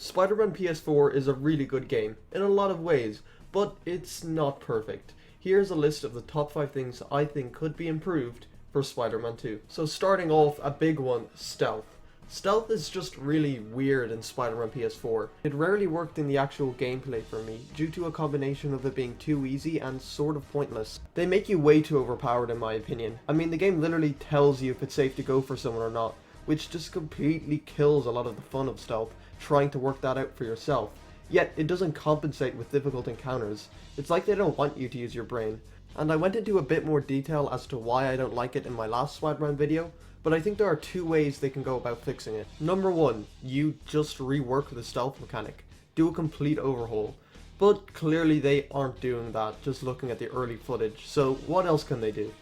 Spider-Man PS4 is a really good game, in a lot of ways, but it's not perfect. Here's a list of the top 5 things I think could be improved for Spider-Man 2. So starting off, a big one, stealth. Stealth is just really weird in Spider-Man PS4. It rarely worked in the actual gameplay for me, due to a combination of it being too easy and sort of pointless. They make you way too overpowered in my opinion. I mean, the game literally tells you if it's safe to go for someone or not, which just completely kills a lot of the fun of stealth, trying to work that out for yourself. Yet, it doesn't compensate with difficult encounters. It's like they don't want you to use your brain. And I went into a bit more detail as to why I don't like it in my last Spider-Man video, but I think there are 2 ways they can go about fixing it. Number 1, you just rework the stealth mechanic. Do a complete overhaul. But clearly they aren't doing that, just looking at the early footage, so what else can they do?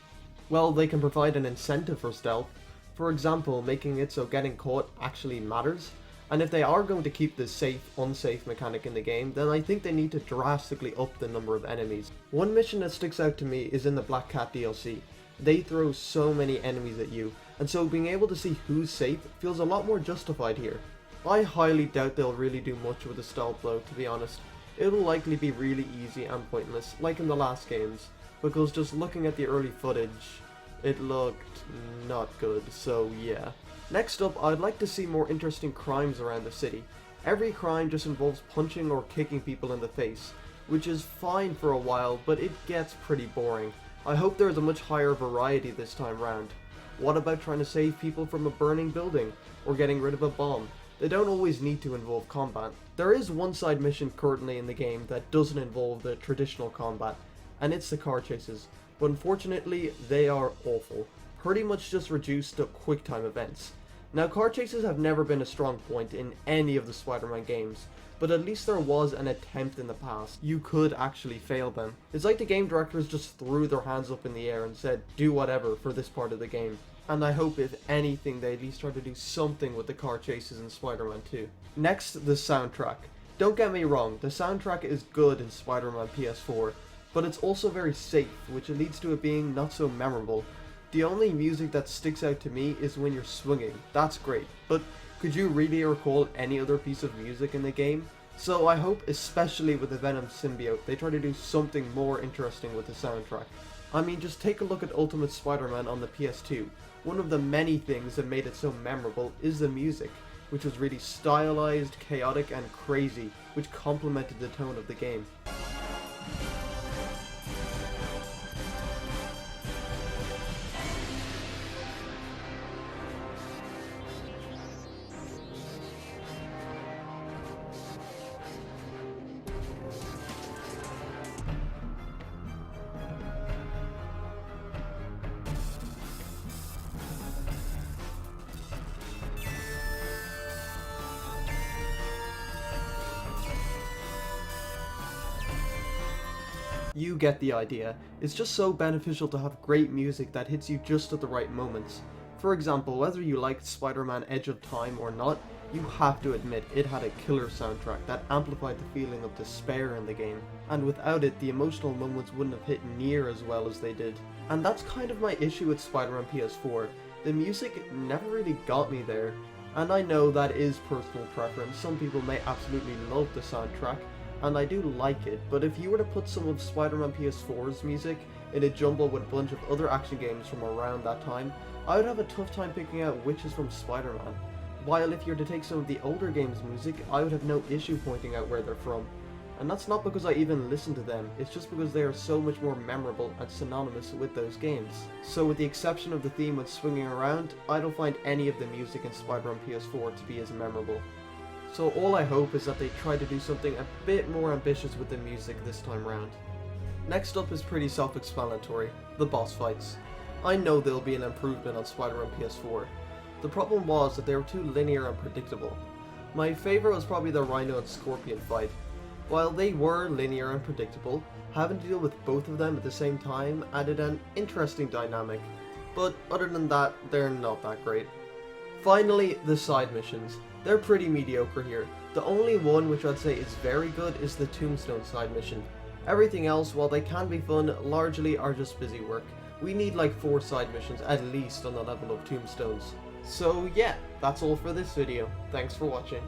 Well, they can provide an incentive for stealth. For example, making it so getting caught actually matters. And if they are going to keep this safe-unsafe mechanic in the game, then I think they need to drastically up the number of enemies. One mission that sticks out to me is in the Black Cat DLC. They throw so many enemies at you, and so being able to see who's safe feels a lot more justified here. I highly doubt they'll really do much with the stealth though, to be honest. It'll likely be really easy and pointless, like in the last games, because just looking at the early footage, it looked not good, so yeah. Next up, I'd like to see more interesting crimes around the city. Every crime just involves punching or kicking people in the face, which is fine for a while, but it gets pretty boring. I hope there is a much higher variety this time round. What about trying to save people from a burning building, or getting rid of a bomb? They don't always need to involve combat. There is one side mission currently in the game that doesn't involve the traditional combat, and it's the car chases, but unfortunately they are awful. Pretty much just reduced to quick time events. Now, car chases have never been a strong point in any of the Spider-Man games, but at least there was an attempt in the past. You could actually fail them. It's like the game directors just threw their hands up in the air and said, do whatever for this part of the game. And I hope if anything they at least try to do something with the car chases in Spider-Man 2. Next, the soundtrack. Don't get me wrong, the soundtrack is good in Spider-Man PS4, but it's also very safe, which leads to it being not so memorable. The only music that sticks out to me is when you're swinging. That's great, but could you really recall any other piece of music in the game? So I hope, especially with the Venom symbiote, they try to do something more interesting with the soundtrack. I mean, just take a look at Ultimate Spider-Man on the PS2. One of the many things that made it so memorable is the music, which was really stylized, chaotic, and crazy, which complemented the tone of the game. You get the idea. It's just so beneficial to have great music that hits you just at the right moments. For example, whether you liked Spider-Man Edge of Time or not, you have to admit it had a killer soundtrack that amplified the feeling of despair in the game. And without it, the emotional moments wouldn't have hit near as well as they did. And that's kind of my issue with Spider-Man PS4. The music never really got me there. And I know that is personal preference. Some people may absolutely love the soundtrack, and I do like it, but if you were to put some of Spider-Man PS4's music in a jumble with a bunch of other action games from around that time, I would have a tough time picking out which is from Spider-Man. While if you were to take some of the older games' music, I would have no issue pointing out where they're from. And that's not because I even listen to them, it's just because they are so much more memorable and synonymous with those games. So with the exception of the theme when swinging around, I don't find any of the music in Spider-Man PS4 to be as memorable. So all I hope is that they try to do something a bit more ambitious with the music this time round. Next up is pretty self-explanatory, the boss fights. I know there'll be an improvement on Spider-Man PS4. The problem was that they were too linear and predictable. My favourite was probably the Rhino and Scorpion fight. While they were linear and predictable, having to deal with both of them at the same time added an interesting dynamic, but other than that, they're not that great. Finally, the side missions. They're pretty mediocre here. The only one which I'd say is very good is the Tombstone side mission. Everything else, while they can be fun, largely are just busy work. We need like 4 side missions at least on the level of Tombstones. So yeah, that's all for this video. Thanks for watching.